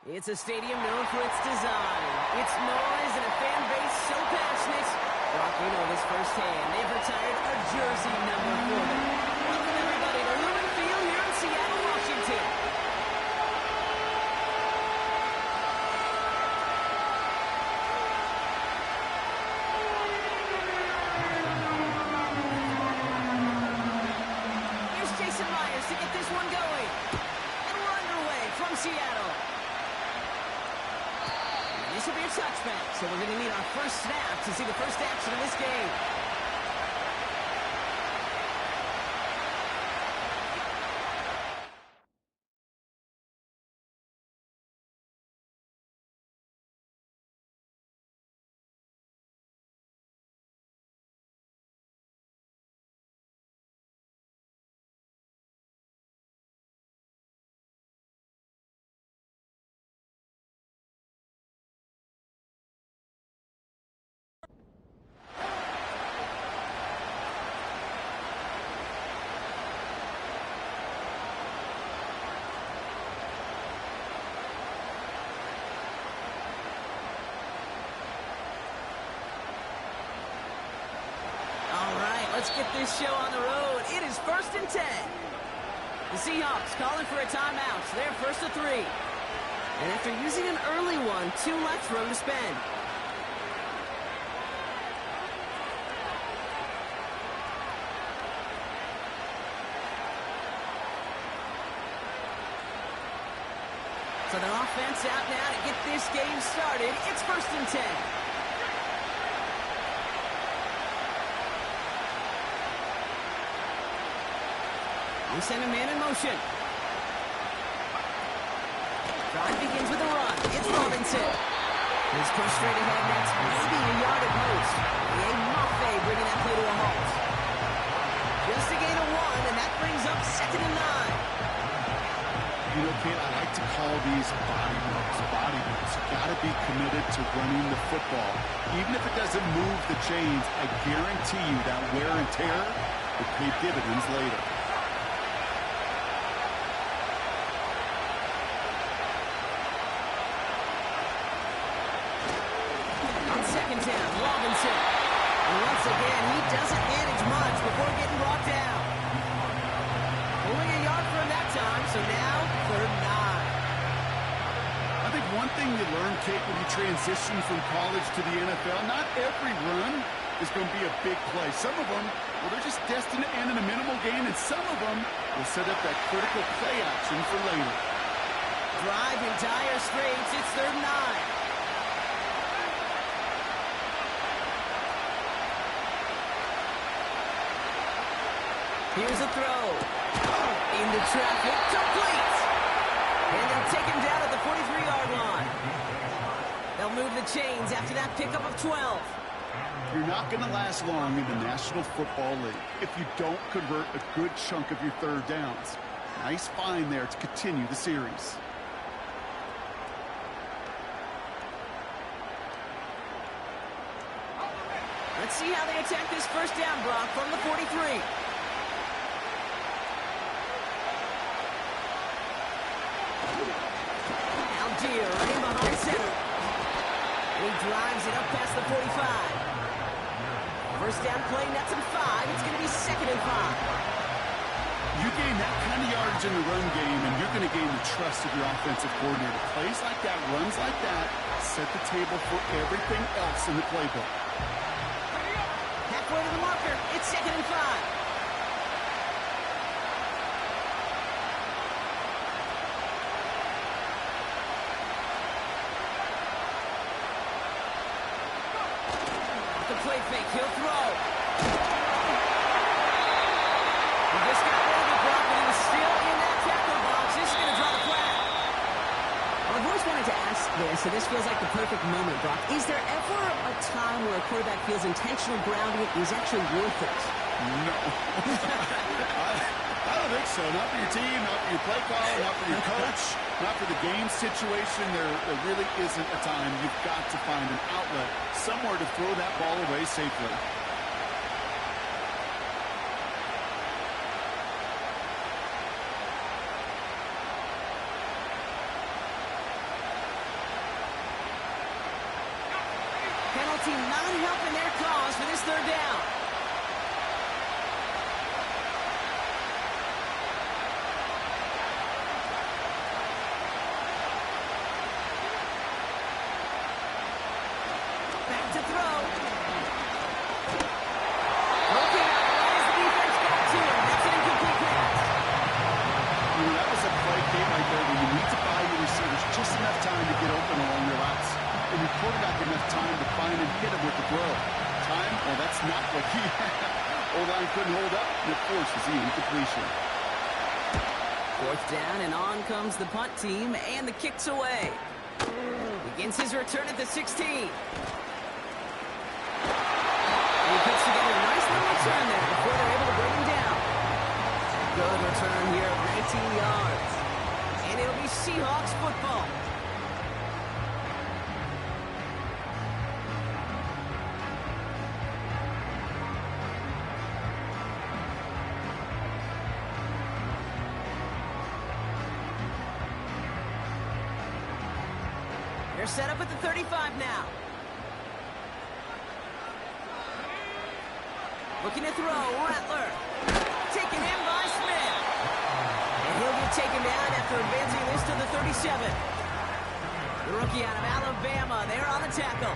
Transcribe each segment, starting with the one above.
It's a stadium known for its design, its noise, and a fan base so passionate. Brock, we know this firsthand. They've retired a jersey number for them. Welcome, everybody, to Lumen Field here in Seattle, Washington. Here's Jason Myers to get this one going. And we're underway from Seattle. This will be a touchback, so we're going to need our first snap to see the first action of this game. Let's get this show on the road. It is 1st and 10. The Seahawks calling for a timeout. They're 1st and 3. And after using an early one, 2 left for them to spend. So the offense out now to get this game started. It's 1st and 10. We send a man in motion. Drive begins with a run. It's Robinson. He's pushed straight ahead. That's maybe a yard at most. A Maffei bringing that play to a halt. Just a gain of 1, and that brings up 2nd and 9. You know, Kate, I like to call these body moves. You got to be committed to running the football. Even if it doesn't move the chains, I guarantee you that wear and tear will pay dividends later. Robinson. And once again, he doesn't manage much before getting brought down. Only a yard for him that time, so now 3rd and 9. I think one thing you learn, Kate, when you transition from college to the NFL, not every run is going to be a big play. Some of them, well, they're just destined to end in a minimal gain, and some of them will set up that critical play action for later. Drive in dire straits. It's 3rd and 9. Here's a throw. Into traffic. Complete. And they'll take him down at the 43-yard line. They'll move the chains after that pickup of 12. You're not going to last long in the National Football League if you don't convert a good chunk of your 3rd downs. Nice find there to continue the series. Let's see how they attack this 1st down, Brock, from the 43. Algier running behind center. And he drives it up past the 45. 1st down play, nets him 5. It's going to be 2nd and 5. You gain that kind of yardage in the run game, and you're going to gain the trust of your offensive coordinator. Plays like that, runs like that, set the table for everything else in the playbook. Halfway to the marker. It's 2nd and 5. Play fake, he'll throw. He just got rid of the block, but he was still in that tackle box. This is going to draw the flag. Well, I've always wanted to ask this, so this feels like the perfect moment, Brock. Is there ever a time where a quarterback feels intentional grounding is actually worth it? No. I don't think so. Not for your team, not for your play call, not for your coach, not for the game situation. There really isn't a time. You've got to find an outlet, somewhere to throw that ball away safely. penalty not helping their cause for this third down. Back to throw. Okay, as the defense got to him. That's an incomplete pass. That was a play game right there where you need to buy your receivers just enough time to get open along your routes. And your quarterback enough time to find and hit him with the throw. Time? Well, that's not what he had. O-line couldn't hold up, and it forces the incompletion. Fourth down, and on comes the punt team, and the kick's away. Begins his return at the 16. He puts together a nice little return there before they're able to bring him down. Good return here of 19 yards. And it'll be Seahawks football. They're set up at the 35 now. Looking to throw, Rattler. Taken in by Smith. And he'll get taken down after advancing this to the 37. The rookie out of Alabama, they're on the tackle.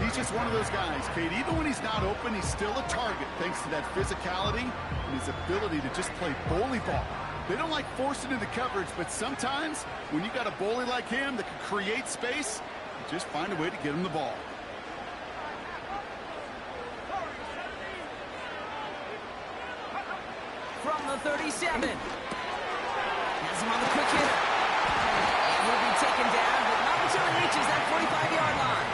He's just one of those guys, Kate. Even when he's not open, he's still a target thanks to that physicality and his ability to just play bully ball. They don't like forcing into coverage, but sometimes when you got a bully like him that can create space, you just find a way to get him the ball. From the 37. Has him on the quick hitter. And he'll be taken down, but not until he reaches that 45-yard line.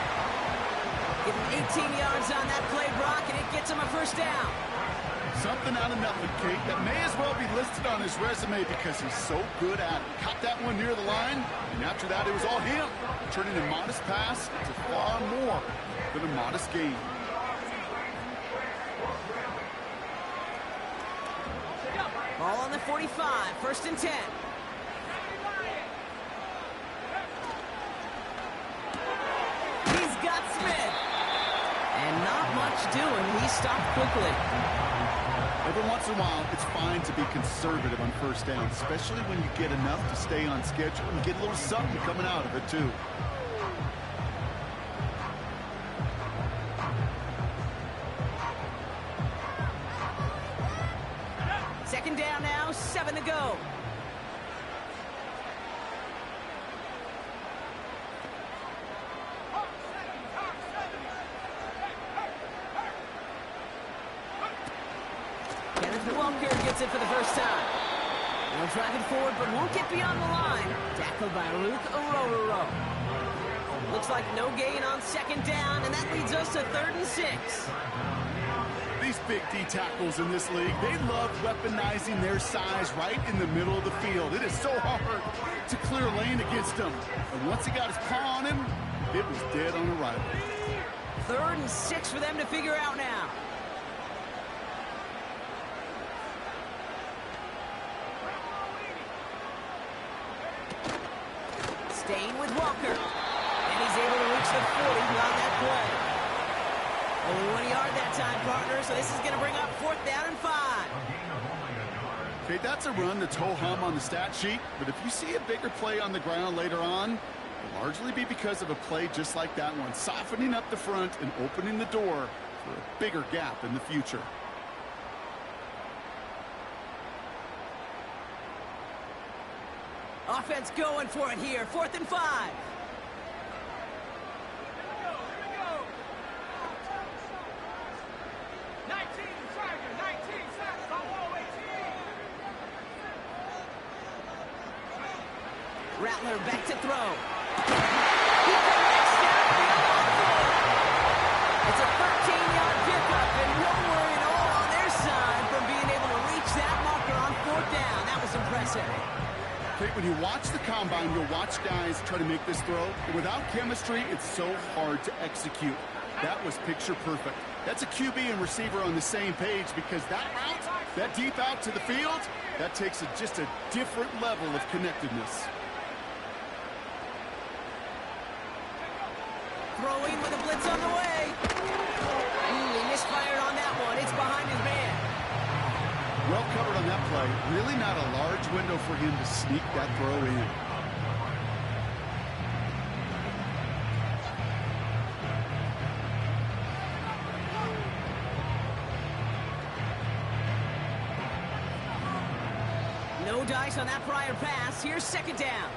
Give him 18 yards on that play, Brock, and it gets him a first down. Something out of nothing, Kate, that may as well be listed on his resume because he's so good at it. Caught that one near the line, and after that, it was all him, turning a modest pass to far more than a modest gain. Ball on the 45, first and 10. He's got Smith. And not much doing. He stopped quickly. Every once in a while, it's fine to be conservative on first down, especially when you get enough to stay on schedule and get a little something coming out of it, too. Second down now, 7 to go. Walker gets it for the first time. They'll drive it forward, but won't get beyond the line. Tackled by Luke Orororo. Looks like no gain on second down, and that leads us to 3rd and 6. These big D tackles in this league, they love weaponizing their size right in the middle of the field. It is so hard to clear lane against them. And once he got his paw on him, it was dead on arrival. 3rd and 6 for them to figure out now. Staying with Walker. And he's able to reach the 40 on that play. Only 1 yard that time, partner, so this is going to bring up 4th down and 5. Okay, that's a run that's ho-hum on the stat sheet, but if you see a bigger play on the ground later on, it'll largely be because of a play just like that one, softening up the front and opening the door for a bigger gap in the future. Offense going for it here. 4th and 5. Rattler back to throw. He connects downfield. It's a 13-yard pickup, and no worry at all on their side from being able to reach that marker on 4th down. That was impressive. When you watch the combine, you'll watch guys try to make this throw. Without chemistry, it's so hard to execute. That was picture perfect. That's a QB and receiver on the same page because that route, that deep out to the field, that takes just a different level of connectedness. Throwing with a blitz on the way. He misfired on that one. It's behind his man. Well covered on that play. Really not a large window for him to sneak that throw in. No dice on that prior pass. Here's second down.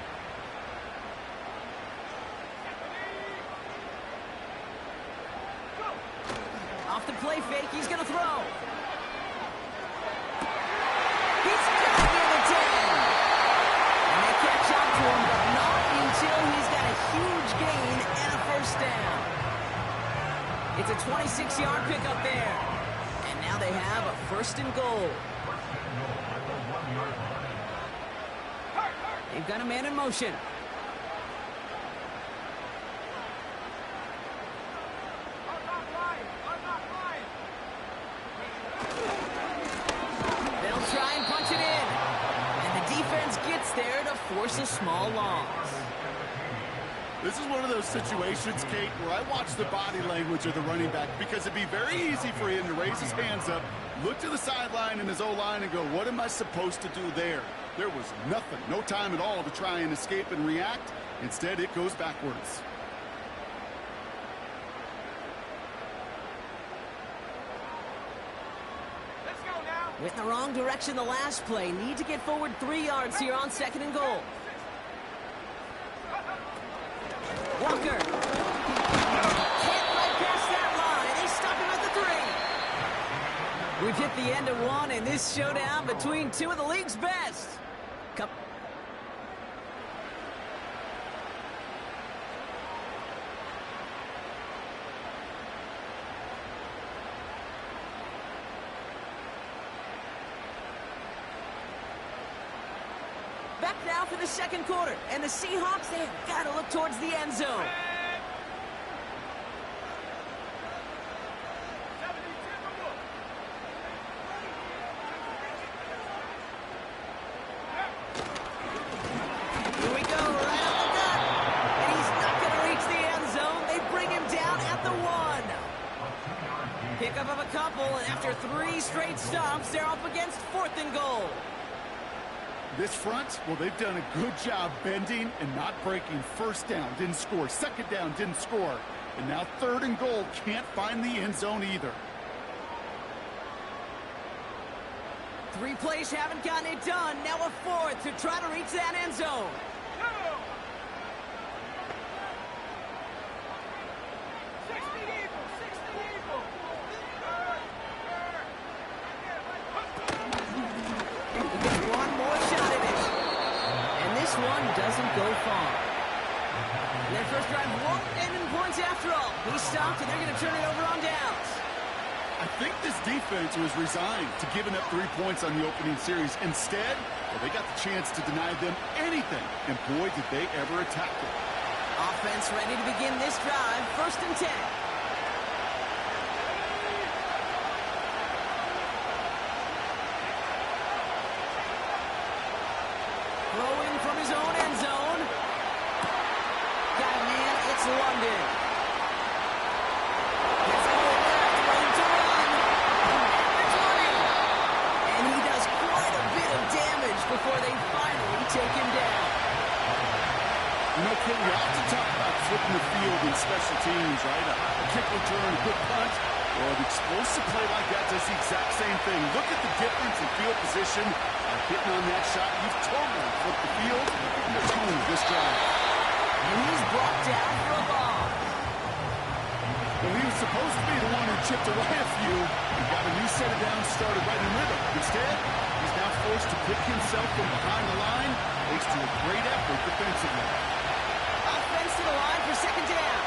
Off the play fake, he's going to throw. He's got to get it 10. And they catch up to him, but not until he's got a huge gain and a first down. It's a 26-yard pickup there. And now they have a first and goal. They've got a man in motion. They'll try and punch it in. And the defense gets there to force a small loss. This is one of those situations, Kate, where I watch the body language of the running back because it'd be very easy for him to raise his hands up, look to the sideline in his O-line and go, what am I supposed to do there? There was nothing, no time at all to try and escape and react. Instead, it goes backwards. Let's go now. Went in the wrong direction the last play. Need to get forward 3 yards here on second and goal. Walker. Can't right past that line. They stop him at the 3. We've hit the end of one in this showdown between two of the league's best. Back now for the second quarter, and the Seahawks, they've got to look towards the end zone. Here we go, right up the gut. And he's not going to reach the end zone. They bring him down at the 1. Pickup of a couple, and after 3 straight stops, they're up against 4th and goal. This front, well, they've done a good job bending and not breaking. First down, didn't score. Second down, didn't score. And now 3rd and goal, can't find the end zone either. 3 plays haven't gotten it done. Now a 4th to try to reach that end zone. One doesn't go far. Their first drive won't end in points after all. He stopped, and they're going to turn it over on downs. I think this defense was resigned to giving up 3 points on the opening series. Instead, well, they got the chance to deny them anything, and boy, did they ever attack it. Offense ready to begin this drive. 1st and 10. Throwing from his own end zone. Got a man, it's London. That's the way left, ready to run. It's running. And he does quite a bit of damage before they finally take him down. You know, Ken, we often talk about flipping the field in special teams, right? A kick return, a good punt. Well, an explosive play like that does the exact same thing. Look at the difference in field position. Hitting on that shot, you've totally flipped the field and the tone of this drive. And he's brought down for a ball. Well, he was supposed to be the one who chipped away a few and got a new set of downs started right in rhythm. Instead, he's now forced to pick himself from behind the line thanks to a great effort defensively. Offense to the line for second down.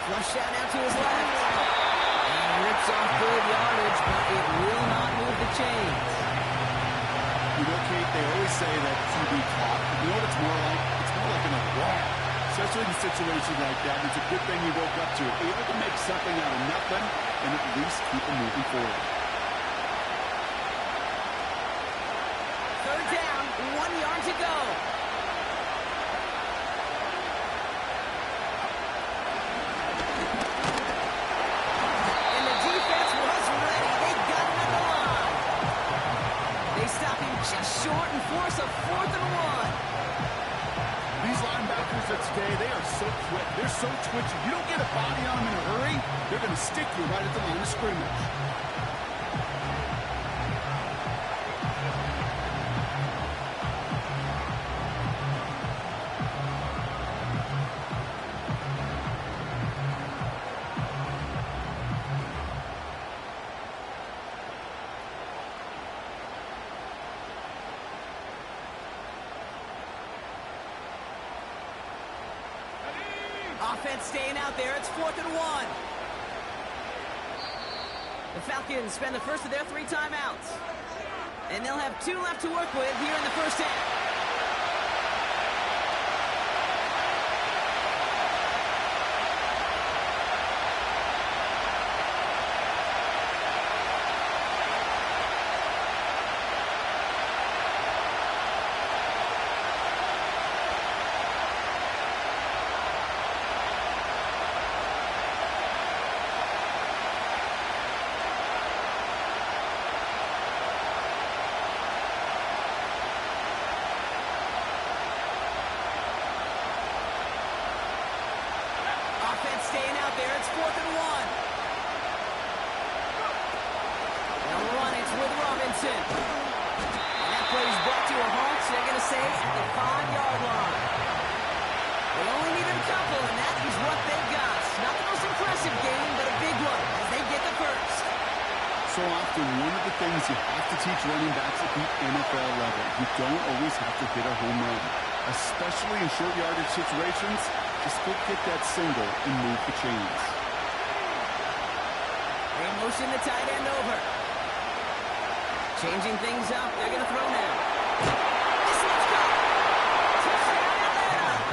Flush out now to his left. And rips off good yardage, but it will not move the chains. You know, Kate, they always say that QB talk. You know what it's more like? It's more like another walk. So especially in a situation like that. It's a good thing he woke up to it. Able to make something out of nothing and at least keep him moving forward. Third down, 1 yard to go. And the defense was ready. They got him at the line. They stop him just short and force a 4th and 1. These linebackers that stay, they are so quick. They're so twitchy. You don't get a body on them in a hurry, they're going to stick you right at the line of scrimmage. Offense staying out there. It's 4th and 1. The Falcons spend the first of their 3 timeouts. And they'll have 2 left to work with here in the first half. Staying out there, it's 4th and 1. They'll run it with Robinson. And that play is brought to a halt, so they're going to say at the 5-yard line. They only needed a couple, and that is what they got. Not the most impressive game, but a big one as they get the first. So often, one of the things you have to teach running backs at the NFL level, you don't always have to hit a home run, especially in short yardage situations. Just go get that single and move the chains. They motion the tight end over. Changing things up. They're going to throw now. This one's good. Touchdown, Atlanta.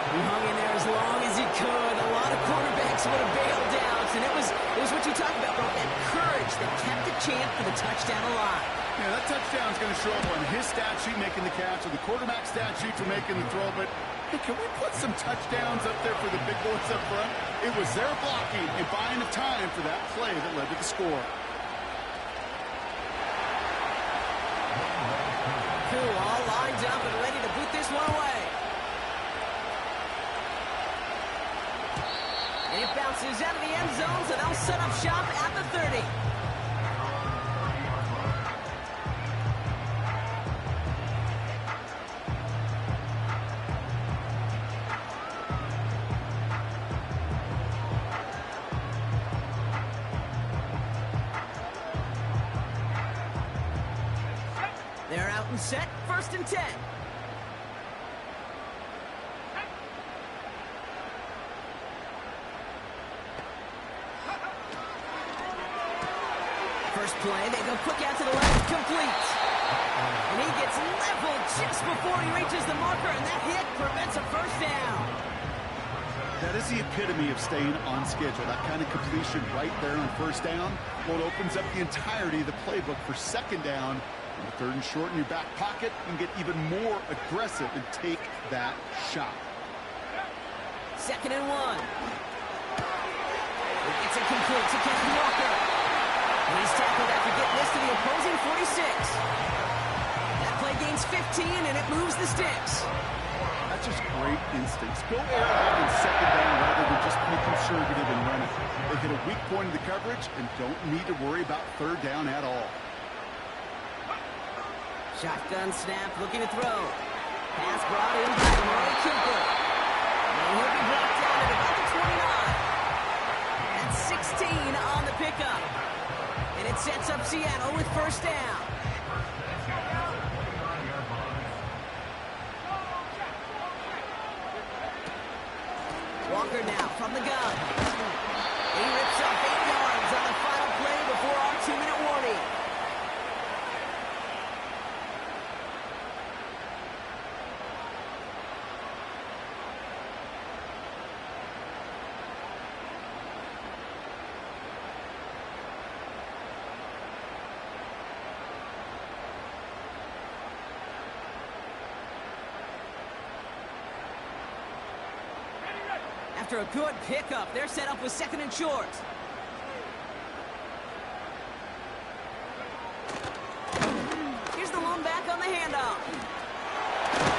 He hung in there as long as he could. A lot of quarterbacks would have bailed out. And it was what you talked about, bro. That courage that kept the champ for the touchdown alive. Yeah, that touchdown's going to show up on his stat sheet making the catch, or the quarterback stat sheet for making the throw, but hey, can we put some touchdowns up there for the big boys up front? It was their blocking and buying the time for that play that led to the score. Cool, all lined up and ready to boot this one away. And it bounces out of the end zone, so they'll set up shop at the 30. They're out and set, 1st and 10. First play, they go quick out to the left, complete. And he gets leveled just before he reaches the marker, and that hit prevents a first down. That is the epitome of staying on schedule. That kind of completion right there on 1st down. Well, it opens up the entirety of the playbook for 2nd down. And the 3rd and short in your back pocket, and get even more aggressive and take that shot. 2nd and 1. It's incomplete to Kevin Walker. And he's tackled after getting this to the opposing 46. That play gains 15, and it moves the sticks. That's just great instincts. Go air out in 2nd down rather than just be conservative and run it. They hit a weak point in the coverage and don't need to worry about 3rd down at all. Shotgun snap, looking to throw. Pass brought in by Amari Cooper. And he'll be brought down at about the 29. That's 16 on the pickup. And it sets up Seattle with 1st down. Walker now from the gun. He rips up 8 yards on the final play before our 2-minute warning. After a good pickup, they're set up with 2nd and short. Here's the lone back on the handoff.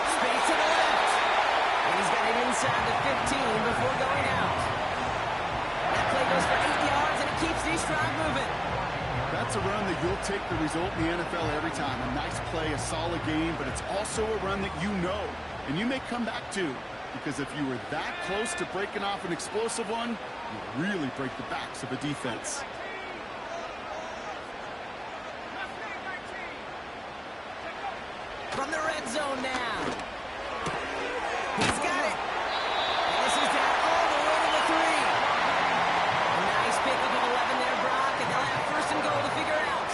Space to the left. And he's got it inside the 15 before going out. That play goes for 8 yards, and it keeps these drive moving. That's a run that you'll take the result in the NFL every time. A nice play, a solid game, but it's also a run that you know, and you may come back to. Because if you were that close to breaking off an explosive one, you really break the backs of a defense. From the red zone now. He's got it. And this is down all the way to the 3. A nice pickup of 11 there, Brock, and they'll have 1st and goal to figure out.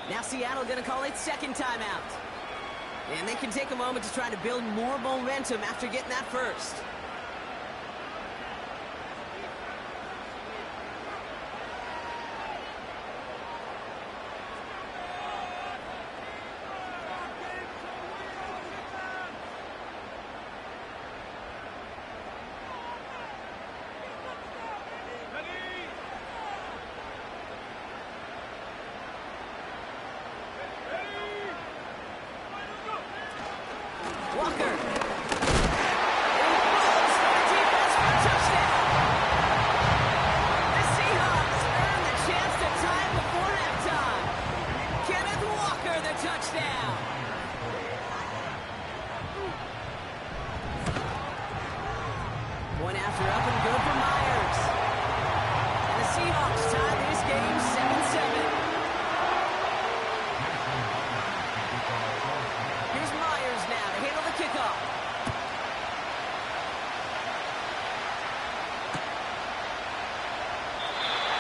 Now Seattle going to call its 2nd timeout. And they can take a moment to try to build more momentum after getting that 1st. Walker. The Seahawks earn the chance to tie it before halftime. Kenneth Walker, the touchdown. One after up and good for Myers. And the Seahawks tie this game 7-7. Here's Myers now to handle the kickoff.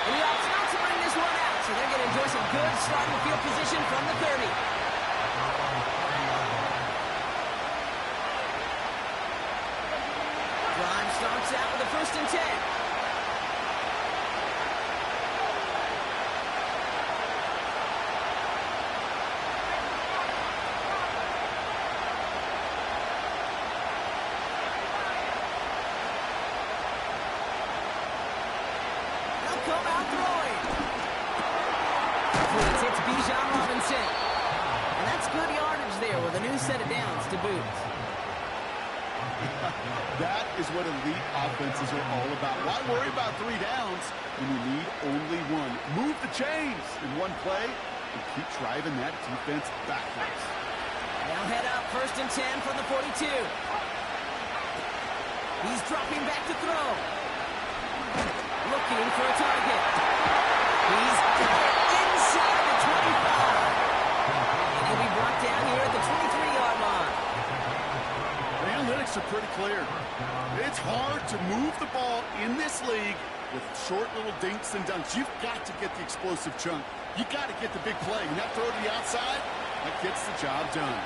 And he opts not to bring this one out, so they're going to enjoy some good starting field position from the 30. Drive starts out with a 1st and 10. Come out throwing. Please, it's Bijan Robinson. And that's good yardage there with a new set of downs to boot. That is what elite offenses are all about. Why worry about 3 downs when you need only 1? Move the chains in one play and keep driving that defense backwards. Now head up, 1st and 10 from the 42. He's dropping back to throw. Looking for a target. He's got it inside the 25. And he'll be brought down here at the 23-yard line. The analytics are pretty clear. It's hard to move the ball in this league with short little dinks and dunks. You've got to get the explosive chunk. You've got to get the big play. And that throw to the outside, that gets the job done.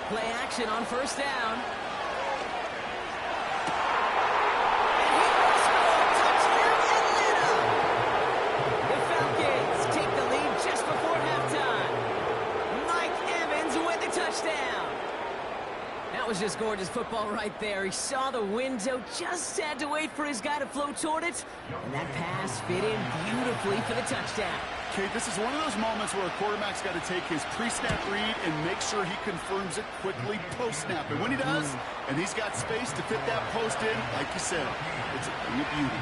Play action on 1st down. And he will score. Touchdown, Atlanta. The Falcons take the lead just before halftime. Mike Evans with the touchdown. That was just gorgeous football right there. He saw the window, just had to wait for his guy to float toward it. And that pass fit in beautifully for the touchdown. Okay, this is one of those moments where a quarterback's got to take his pre-snap read and make sure he confirms it quickly post-snap. And when he does, and he's got space to fit that post in, like you said, it's a thing of beauty.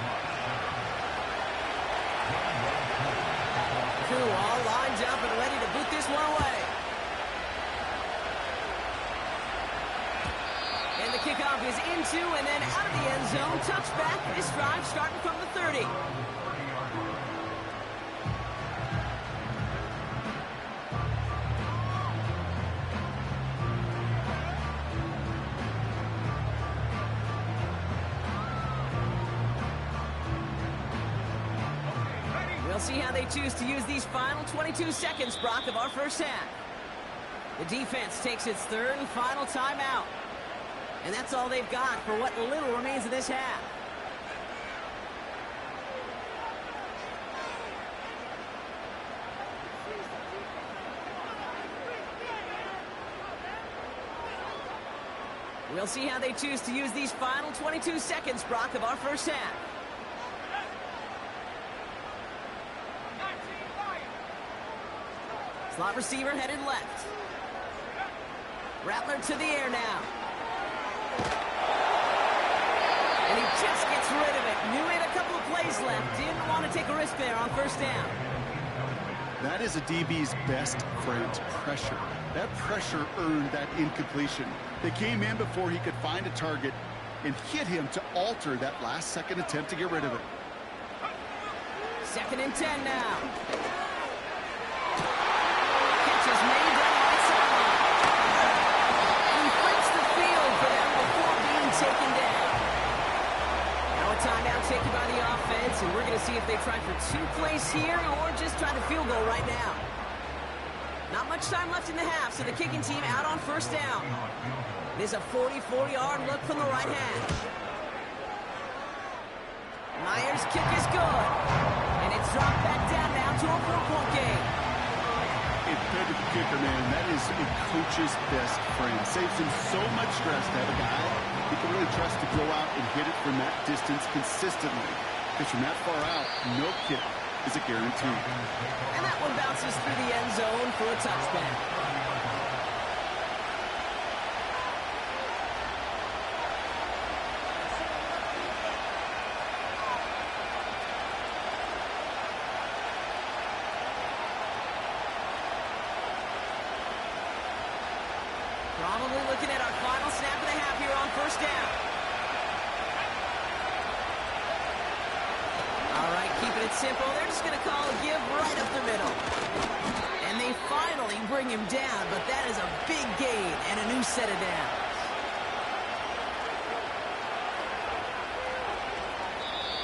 Cool, all lined up and ready to boot this one away. And the kickoff is into and then out of the end zone. Touchback, this drive starting from the 30. see how they choose to use these final 22 seconds, Brock, of our first half. The defense takes its third and final timeout. And that's all they've got for what little remains of this half. We'll see how they choose to use these final 22 seconds, Brock, of our first half. Slot receiver headed left. Rattler to the air now. And he just gets rid of it. Knew he had a couple of plays left. Didn't want to take a risk there on first down. That is a DB's best friend, pressure. That pressure earned that incompletion. They came in before he could find a target and hit him to alter that last-second attempt to get rid of it. 2nd and 10 now. Catch is made down the right sideline. And he flips the field for them before being taken down. Now a timeout taken by the offense, and we're going to see if they try for 2 plays here or just try the field goal right now. Not much time left in the half, so the kicking team out on first down. It is a 44-yard look from the right hand. Myers' kick is good. And it's dropped back down now to a 4-point game. Incredible kicker, man. That is a coach's best friend. Saves him so much stress to have a guy he can really trust to go out and hit it from that distance consistently. Because from that far out, no kick is a guarantee. And that one bounces through the end zone for a touchdown. Probably looking at our final snap of the half here on first down. All right, keeping it simple. They're just going to call a give right up the middle. And they finally bring him down, but that is a big gain and a new set of downs.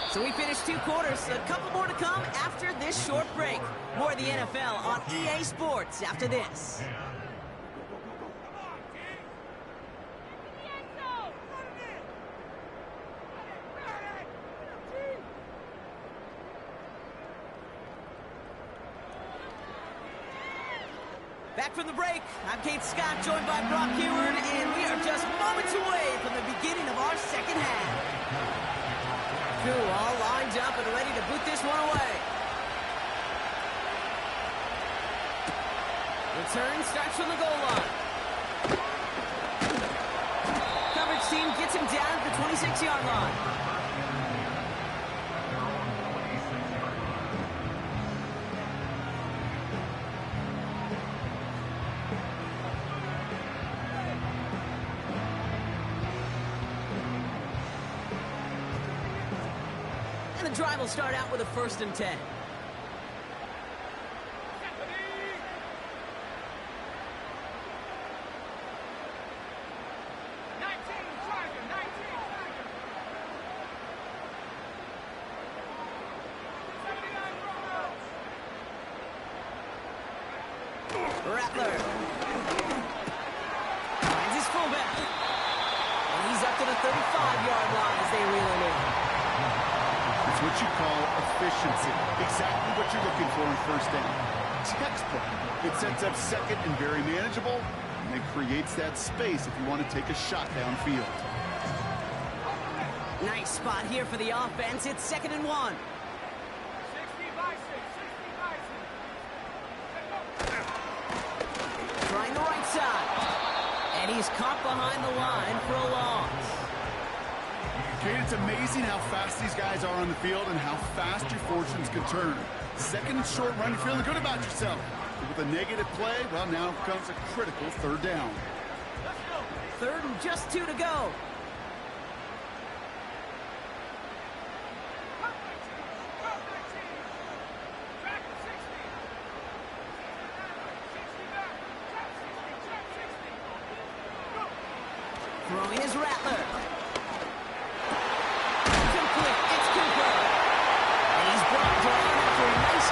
So we finished 2 quarters. A couple more to come after this short break. More of the NFL on EA Sports after this. Back from the break, I'm Kate Scott, joined by Brock Heward, and we are just moments away from the beginning of our second half. Crew all lined up and ready to boot this one away. Return starts from the goal line. Coverage team gets him down at the 26-yard line. The drive will start out with a 1st and 10. Rattler finds his fullback. And he's up to the 35-yard line as they reel him in. It's what you call efficiency. Exactly what you're looking for in first down. Textbook. It sets up second and very manageable, and it creates that space if you want to take a shot downfield. Nice spot here for the offense. It's 2nd and 1. Trying the right side. And he's caught behind the line for a loss. Kate, it's amazing how fast these guys are on the field and how fast your fortunes can turn. 2nd and short run, you're feeling good about yourself. But with a negative play, well, now comes a critical 3rd down. 3rd and just 2 to go. Throwing is Rattler. Complete. It's Cooper. And he's brought down after a nice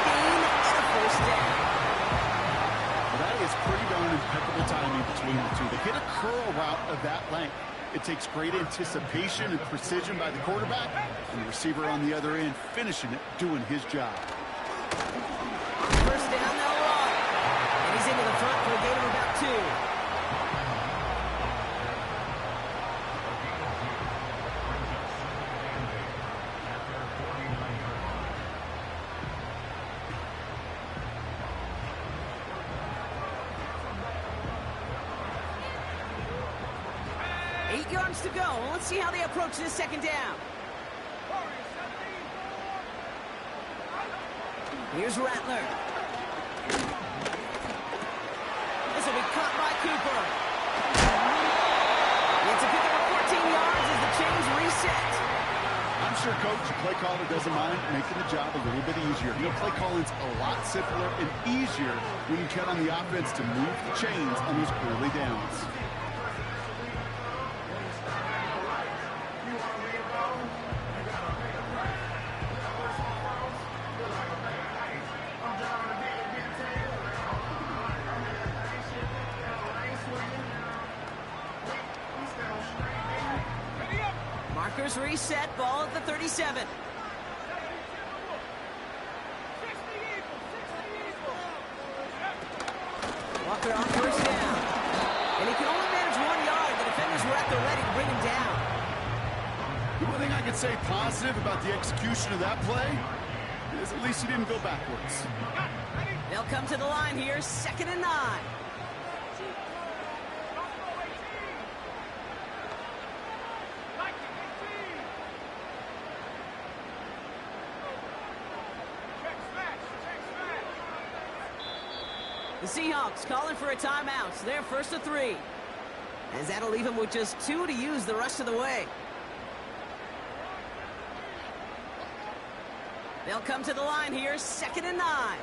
is pretty darn impeccable timing between the two. They hit a curl route of that length. It takes great anticipation and precision by the quarterback, and the receiver on the other end finishing it, doing his job. First down, they'll run. And he's into the front for a gain of about 2. Yards to go. Let's see how they approach this second down. Here's Rattler. This will be caught by Cooper. It's a pick of 14 yards as the chains reset. I'm sure Coach, the play caller, doesn't mind making the job a little bit easier. You know, play calling's a lot simpler and easier when you count on the offense to move the chains on those early downs. Markers reset, ball at the 37. Walker on first down. And he can only manage 1 yard. The defenders were at the ready to bring him down. The one thing I could say positive about the execution of that play is at least he didn't go backwards. They'll come to the line here, 2nd and 9. The Seahawks calling for a timeout. So they're 1st and 3. As that'll leave them with just 2 to use the rest of the way. They'll come to the line here, 2nd and 9.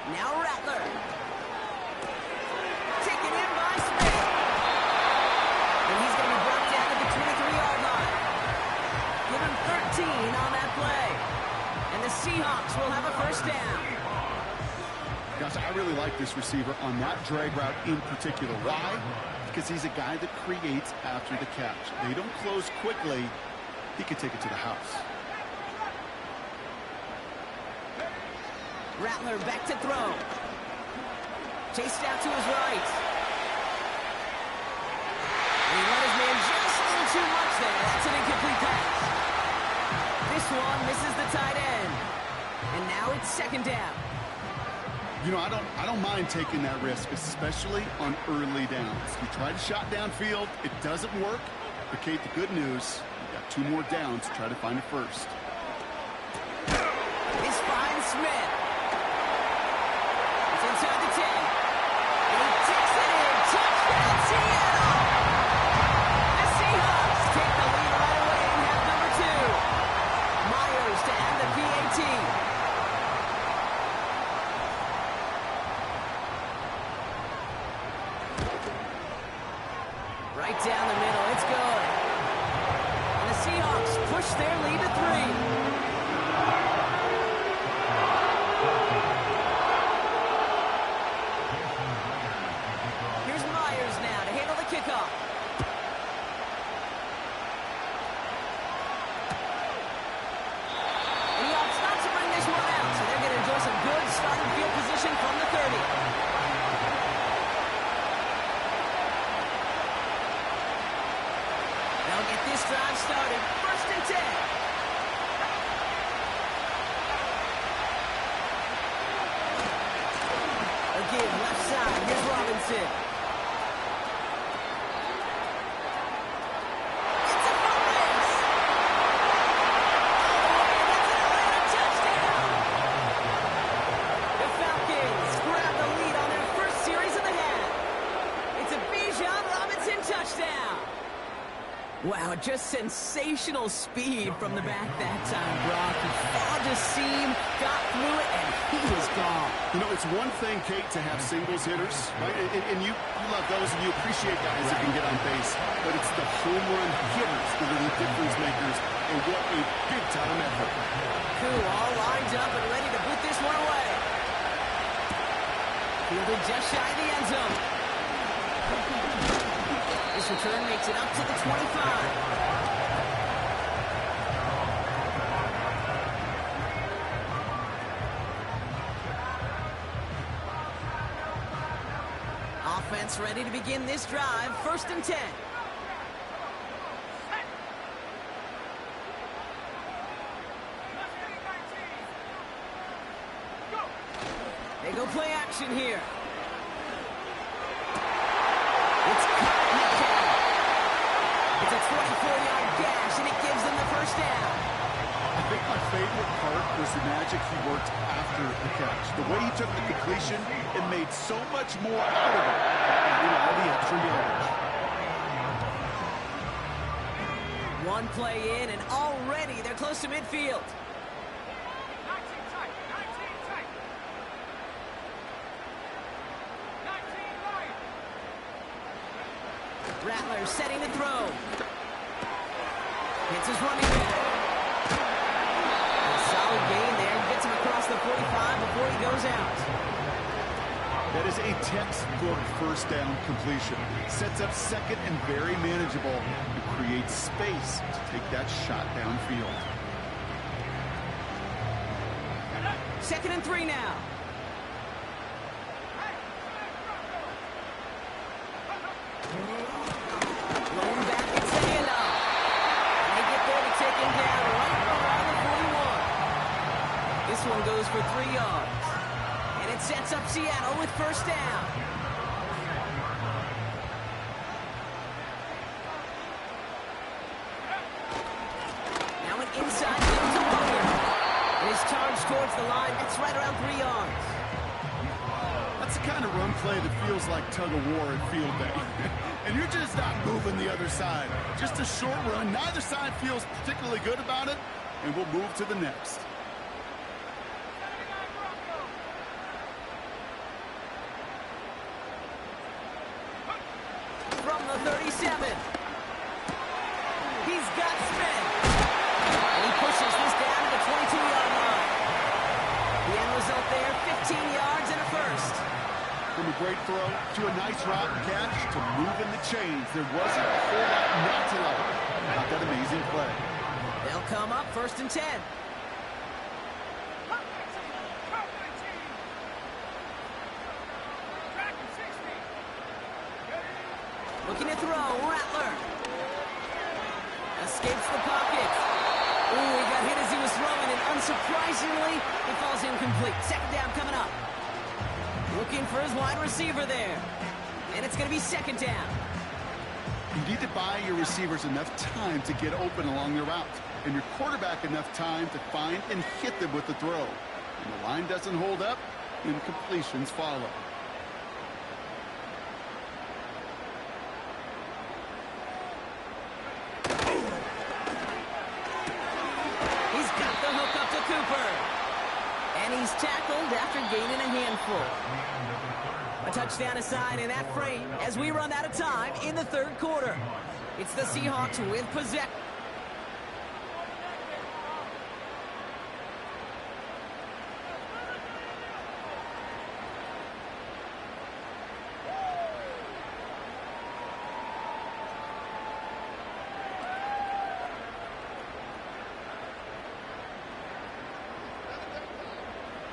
Now Rattler. Taken in by Smith. And he's going to be brought down at the 23-yard line. Give him 13 on that play. And the Seahawks will have a first down. Gosh, I really like this receiver on that drag route in particular. Why? Because he's a guy that creates after the catch. They don't close quickly. He could take it to the house. Rattler back to throw. Chased out to his right. And he let his man just a little too much there. That's an incomplete pass. This one misses the tight end. And now it's 2nd down. You know, I don't mind taking that risk, especially on early downs. You try to shot downfield, it doesn't work. But Kate, the good news, you got 2 more downs to try to find a first. This finds Smith. It's inside the 10. And he takes it in. Touchdown, Seattle! The Seahawks take the lead right away in half number 2. Myers to add the PAT. Right down the middle. It's good. And the Seahawks push their lead to 3. Kickoff. And the Hawks not to bring this one out, so they're going to enjoy some good starting field position from the 30. They'll get this drive started. 1st and 10. Again, left side. Here's Robinson. Touchdown! Wow, just sensational speed from the back that time, Brock. He found a seam, got through it, and he was gone. You know, it's one thing, Kate, to have singles hitters, right? And you love those, and you appreciate guys that can get on base. But it's the home run hitters that are the difference makers, and what a big-time effort. Koo all lined up and ready to put this one away. Fielded just shy of the end zone. This return makes it up to the 25. Offense ready to begin this drive. 1st and 10. They go play action here. It's caught in the count. It's a 24-yard gash, and it gives them the 1st down. I think my favorite part was the magic he worked after the catch. The way he took the completion and made so much more out of it. And all the extra yardage. One play in, and already they're close to midfield. Rattler setting to throw. Hits his running back. A solid gain there. Gets him across the 45 before he goes out. That is a textbook 1st down completion. Sets up 2nd and very manageable. It creates space to take that shot downfield. 2nd and 3 now. Going back, it's the handoff. And they get there to take him down right around the 41. This one goes for 3 yards. And it sets up Seattle with 1st down. Now an inside kick to Williams. His charge towards the line. That's right around 3 yards. That's the kind of run play that feels like tug-of-war at field day. And you're just not moving the other side. Just a short run. Neither side feels particularly good about it, and we'll move to the next. From the 37. He's got spin. And he pushes this down to the 22-yard line. The end result there, 15 yards and a 1st. From a great throw to a nice route and catch to moving the chains. There wasn't a whole lot not to like about that amazing play. They'll come up 1st and 10. Looking to throw, Rattler. Escapes the pocket. Ooh, he got hit as he was throwing, and unsurprisingly, it falls incomplete. 2nd down coming up. Looking for his wide receiver there. And it's going to be 2nd down. You need to buy your receivers enough time to get open along their route, and your quarterback enough time to find and hit them with the throw. When the line doesn't hold up, incompletions follow. He's got the hook up to Cooper. And he's tackled after gaining a handful. A touchdown aside in that frame as we run out of time in the 3rd quarter. It's the Seahawks with possession.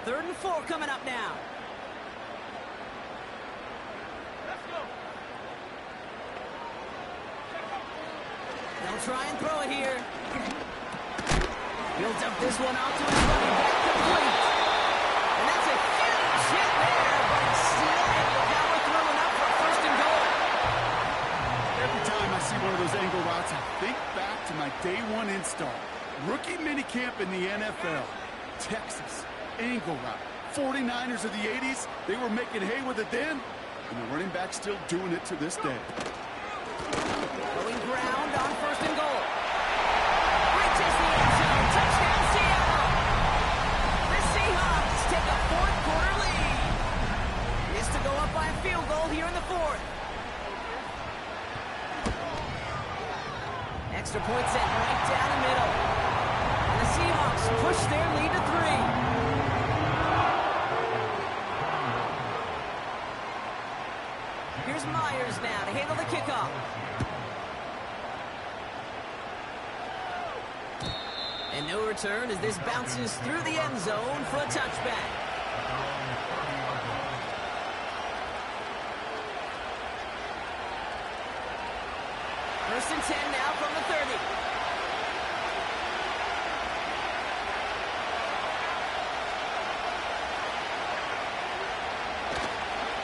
Third and 4 coming up now. They'll try and throw it here. He'll dump this one out to his running back, complete. And that's a huge hit there, but he's still able to power through enough for 1st and goal. Every time I see one of those angle routes, I think back to my day 1 install. Rookie minicamp in the NFL. Texas, angle route. 49ers of the 80s, they were making hay with it then, and the running back's still doing it to this day. Going ground on 1st extra point set right down the middle. And the Seahawks push their lead to 3. Here's Myers now to handle the kickoff. And no return as this bounces through the end zone for a touchback. First and 10 now from the 30.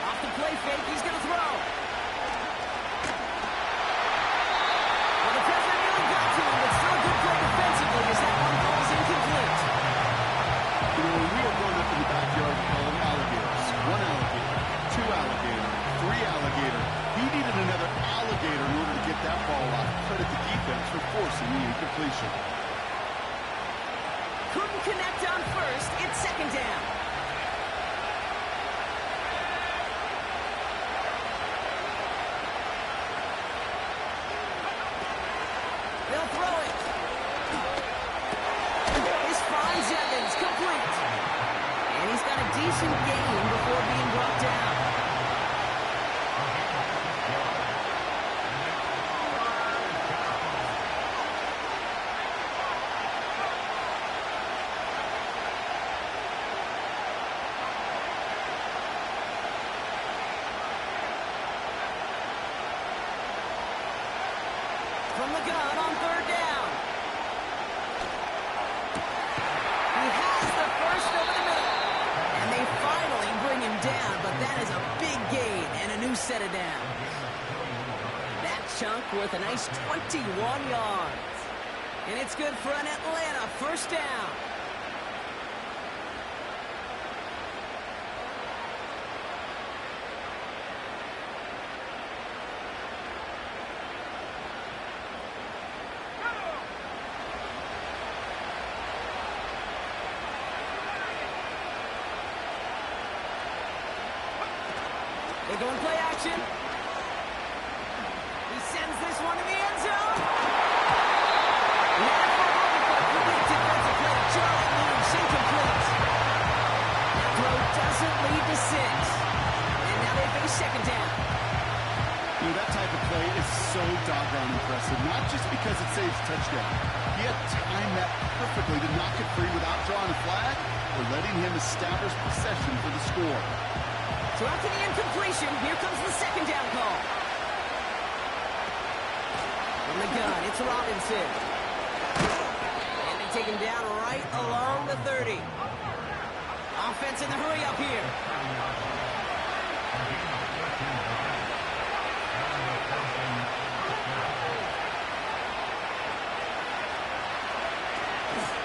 Off the play fake, he's going to throw. Well, the pressure nearly got to him, but still a good play defensively as that one falls incomplete. You know, when we are growing up in the backyard, we call them alligators. One alligator, two alligator, three alligator. He needed another alligator in order to get that ball out. Credit the defense for forcing the incompletion. Couldn't connect on first. It's second down. They'll throw it. This finds Evans, complete. And he's got a decent gain before being brought down. From the gun on third down. He has the first over the middle. And they finally bring him down, but that is a big gain and a new set of downs. That chunk worth a nice 21 yards. And it's good for an Atlanta first down. They go and play action. He sends this one to the end zone. Not for a moment, but a big defensive play. Charlie moves incomplete. Throw doesn't lead to 6. And now they face second down. You know, that type of play is so doggone impressive, not just because it saves touchdown. He had timed that perfectly to knock it free without drawing a flag or letting him establish possession for the score. So after the incompletion, here comes the second down call. From the gun, it's Robinson. And they take him down right along the 30. Offense in the hurry up here.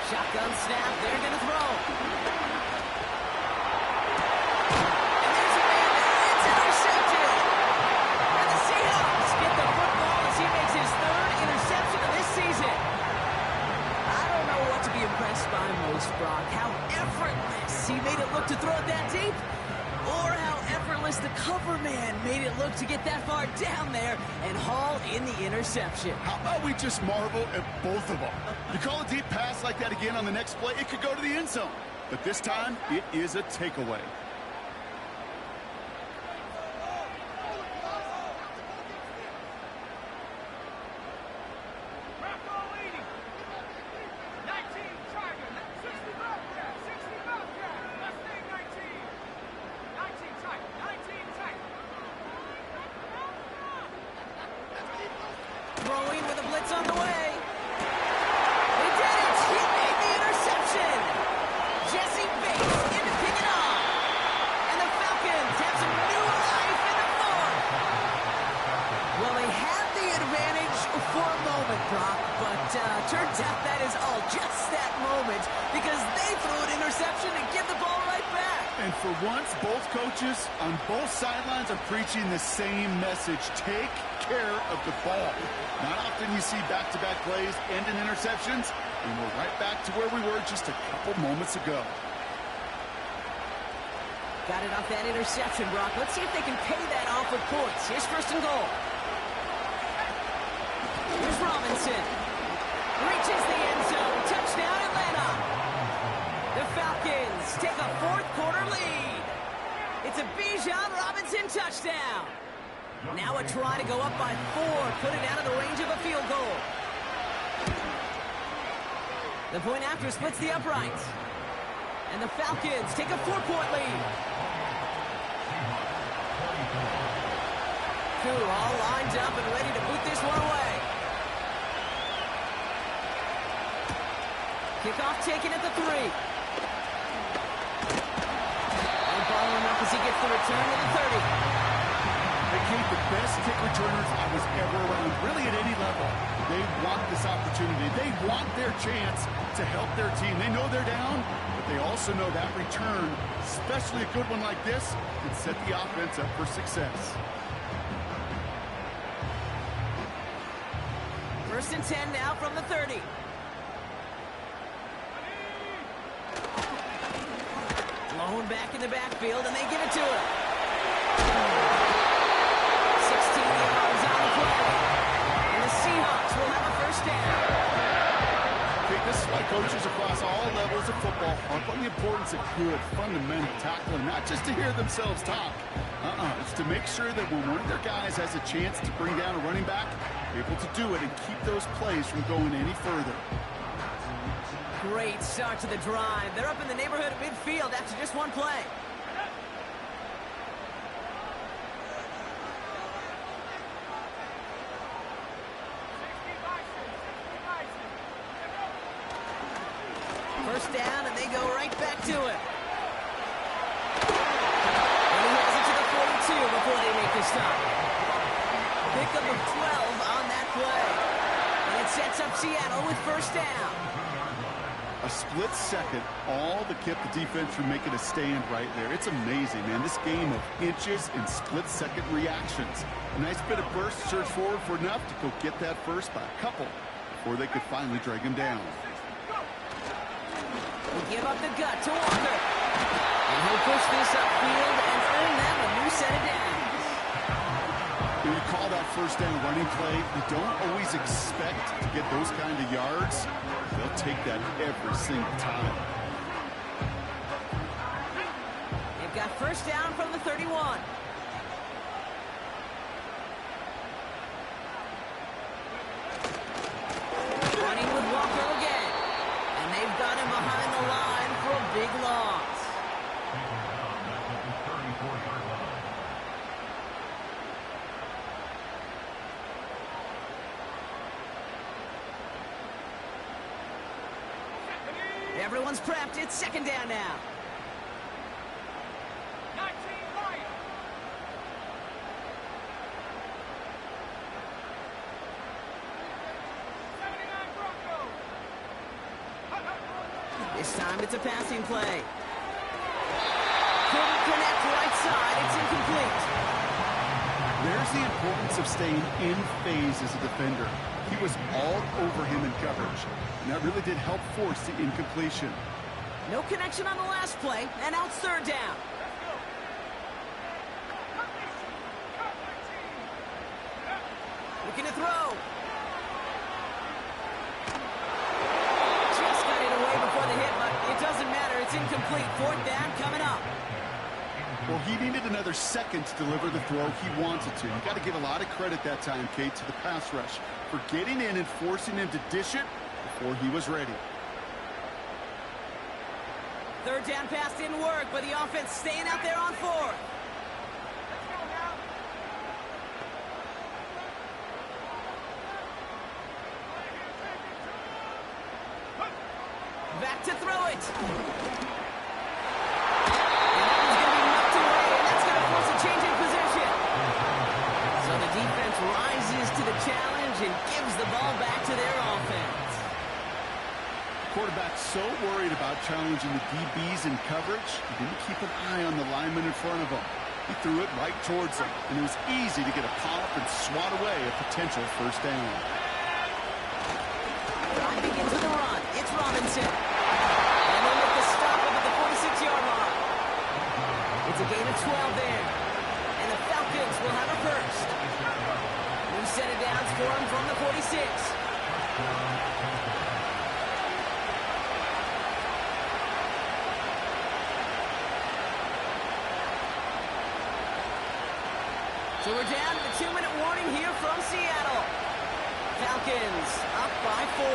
Shotgun snap, they're going to throw. By most, Brock, how effortless he made it look to throw it that deep, or how effortless the cover man made it look to get that far down there and haul in the interception. How about we just marvel at both of them? You call a deep pass like that again on the next play, it could go to the end zone. But this time, it is a takeaway. Throwing with a blitz on the way. He did it! He made the interception! Jesse Bates in to pick it off. And the Falcons have some new life in the fourth. Well, they had the advantage for a moment, Brock, but turns out that is all just that moment because they threw an interception and give the ball right back. And for once, both coaches on both sidelines are preaching the same message. Take care of the ball. Not often you see back-to-back plays end in interceptions, and we're right back to where we were just a couple moments ago. Got it off that interception, Brock. Let's see if they can pay that off with points. Here's first and goal. Here's Robinson. Falcons take a fourth-quarter lead. It's a Bijan Robinson touchdown. Now a try to go up by 4, put it out of the range of a field goal. The point after splits the uprights. And the Falcons take a 4-point lead. Koo all lined up and ready to boot this one away. Kickoff taken at the 3. And following up as he gets the return to the 30. They keep the best kick returners I was ever around, really at any level. They want this opportunity. They want their chance to help their team. They know they're down, but they also know that return, especially a good one like this, can set the offense up for success. First and 10 now from the 30. Blown back in the backfield, and they give it to him. 16 yards on the play. And the Seahawks will have a first down. Okay, this is why coaches across all levels of football harp on the importance of good, fundamental tackling, not just to hear themselves talk. It's to make sure that when one of their guys has a chance to bring down a running back, they're able to do it and keep those plays from going any further. Great start to the drive. They're up in the neighborhood of midfield after just one play. First down, and they go right back to it. And he has it to the 42 before they make the stop. Pickup of 12 on that play. And it sets up Seattle with first down. A split second, all that kept the defense from making a stand right there. It's amazing, man. This game of inches and split-second reactions. A nice bit of burst, surge forward for enough to go get that first by a couple before they could finally drag him down. They give up the gut to Walker. And he'll push this upfield and earn them a new set of downs. When you call that first down running play, you don't always expect to get those kind of yards. They'll take that every single time. They've got first down from the 31. Running with Walker again. And they've got him behind the line for a big loss. Everyone's prepped. It's second down now. 19 Lions. This time it's a passing play. Couldn't connect right side. It's incomplete. There's the importance of staying in phase as a defender. He was all over him in coverage, and that really did help force the incompletion. No connection on the last play, and now it's third down. Looking to throw. Just got it away before the hit, but it doesn't matter. It's incomplete. Fourth down coming up. Well, he needed another second to deliver the throw he wanted to. You got to give a lot of credit that time, Kate, to the pass rush for getting in and forcing him to dish it before he was ready. Third down pass didn't work, but the offense staying out there on fourth. Back to throw it. Challenge and gives the ball back to their offense. Quarterback's so worried about challenging the DBs in coverage, he didn't keep an eye on the lineman in front of him. He threw it right towards him, and it was easy to get a pop and swat away a potential first down. Drive begins with a run. It's Robinson. And they make the stop at the 46-yard line. It's a gain of 12 there. And the Falcons will have a first. New set of downs for him from the 46. So we're down to the 2-minute warning here from Seattle. Falcons up by 4.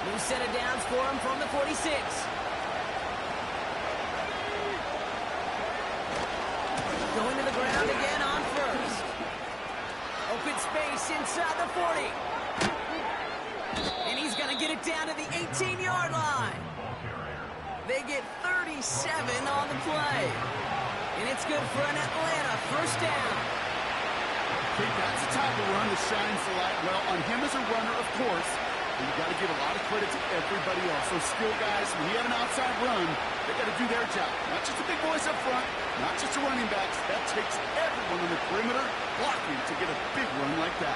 New set of downs for him from the 46. Going to the ground again on first. Open space inside the 40. And he's going to get it down to the 18-yard line. They get 37 on the play. And it's good for an Atlanta first down. Okay, that's the type of run that shines the light well on him as a runner, of course. But you got to give a lot of credit to everybody else. Those skill guys, when you have an outside run, they got to do their job. Not just the big boys up front, not just the running backs. That takes everyone on the perimeter blocking to get a big run like that.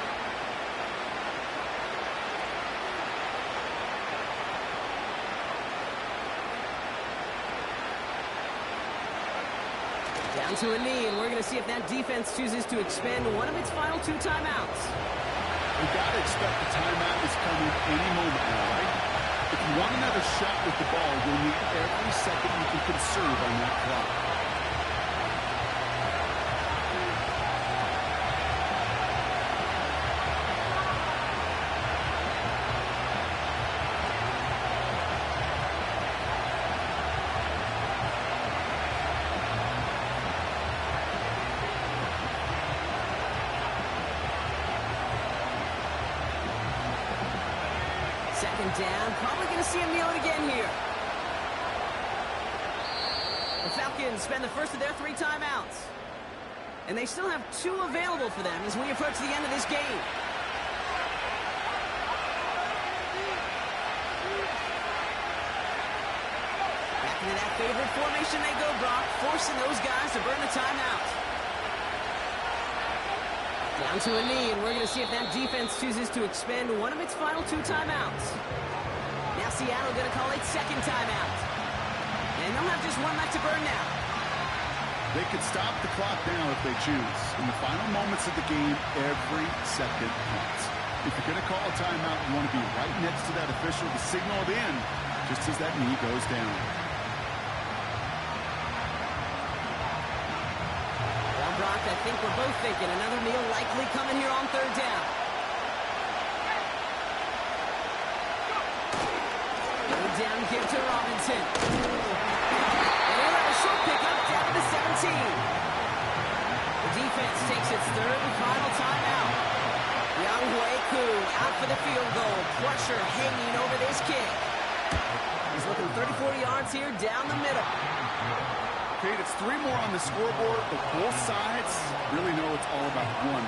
Down to a knee, and we're going to see if that defense chooses to expend one of its final 2 timeouts. We've got to expect the timeout is coming any moment now, right? If you want another shot with the ball, you'll need every second you can conserve on that clock. Second down, probably going to see him kneel it again here. The Falcons spend the first of their 3 timeouts. And they still have 2 available for them as we approach the end of this game. Back into that favorite formation they go, Brock, forcing those guys to burn the timeout. Down to a knee, and we're going to see if that defense chooses to expend one of its final 2 timeouts. Now Seattle going to call its second timeout. And they'll have just 1 left to burn now. They could stop the clock now if they choose. In the final moments of the game, every second counts. If you're going to call a timeout, you want to be right next to that official to signal it in just as that knee goes down. Brock, I think we're both thinking another kneel likely coming here on 3rd down. Go down, give to Robinson. And he'll have a short pickup down to the 17. The defense takes its 3rd and final timeout. Young Hui-Ku out for the field goal. Pressure hanging over this kick. He's looking 34 yards here down the middle. Okay, it's 3 more on the scoreboard, but both sides really know it's all about one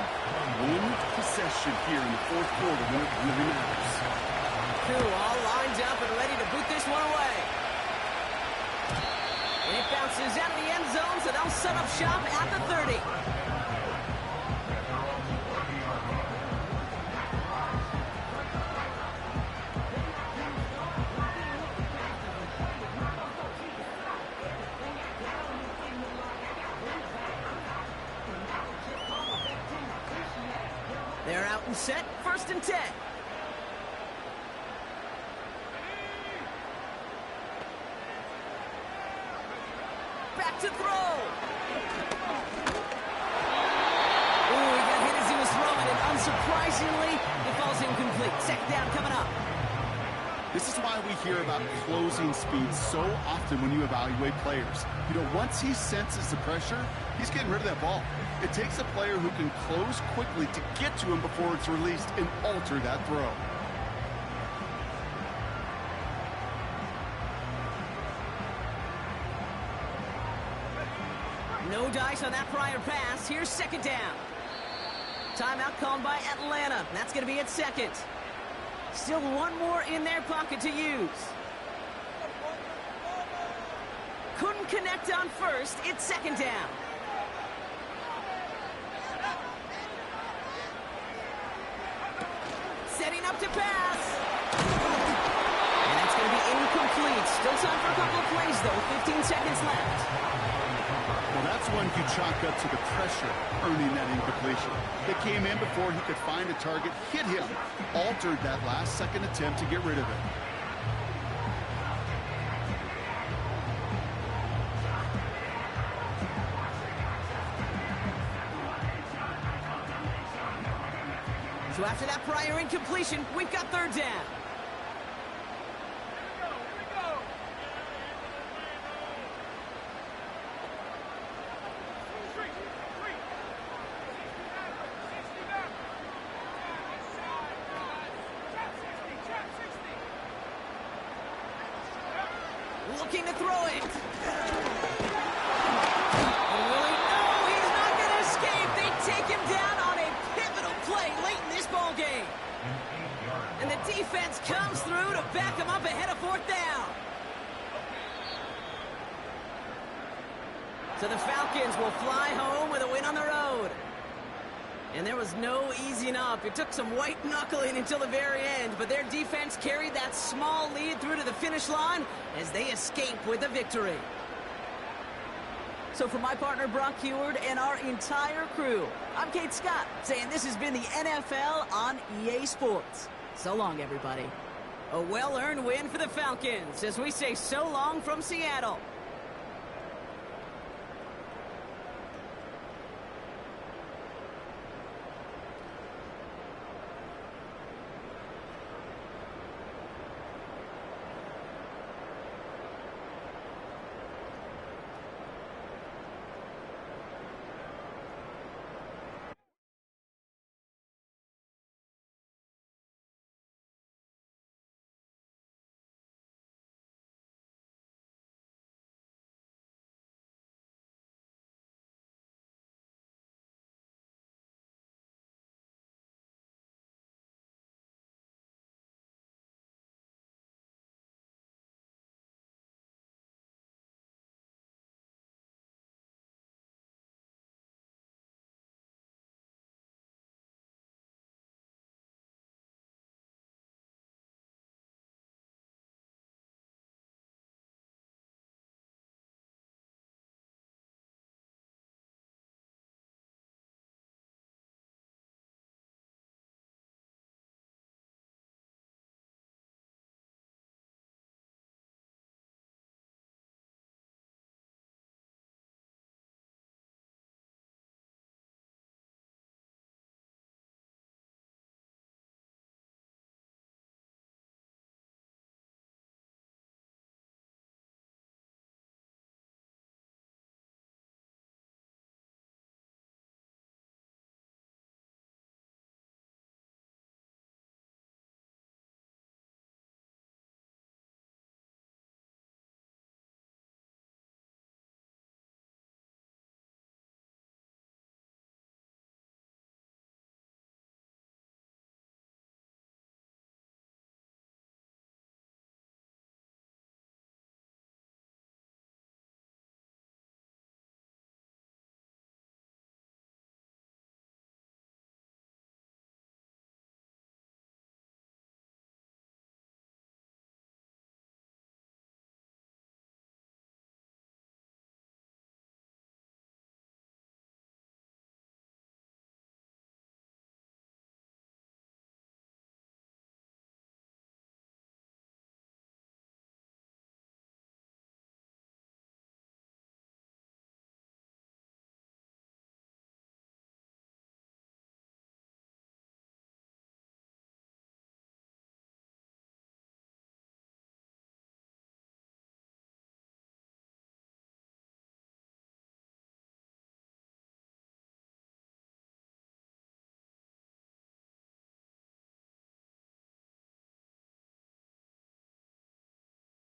possession here in the 4th quarter when it really matters. Ku all lined up and ready to boot this one away. And it bounces out of the end zone, so they'll set up shop at the 30. They're out and set, 1st and 10. Back to throw. Ooh, he got hit as he was throwing it. Unsurprisingly, it falls incomplete. 2nd down coming up. This is why we hear about closing speed so often when you evaluate players. You know, once he senses the pressure, he's getting rid of that ball. It takes a player who can close quickly to get to him before it's released and alter that throw. No dice on that prior pass. Here's 2nd down. Timeout called by Atlanta. That's going to be its 2nd. Still 1 more in their pocket to use. Couldn't connect on 1st. It's 2nd down. Setting up to pass. And that's going to be incomplete. Still time for a couple of plays, though. 15 seconds left. Well, that's one you chalk up to the pressure earning that incompletion. They came in before he could find a target, hit him, altered that last-second attempt to get rid of it. So after that prior incompletion, we've got third down. Looking to throw it. And will he? No, he's not going to escape. They take him down on a pivotal play late in this ball game. And the defense comes through to back him up ahead of fourth down. So the Falcons will fly home with a win on the road. And there was no easing up. It took some white knuckling until the very end, but their defense carried that small lead through to the finish line as they escape with a victory. So for my partner Brock Heward and our entire crew, I'm Kate Scott saying this has been the NFL on EA Sports. So long, everybody. A well-earned win for the Falcons as we say so long from Seattle.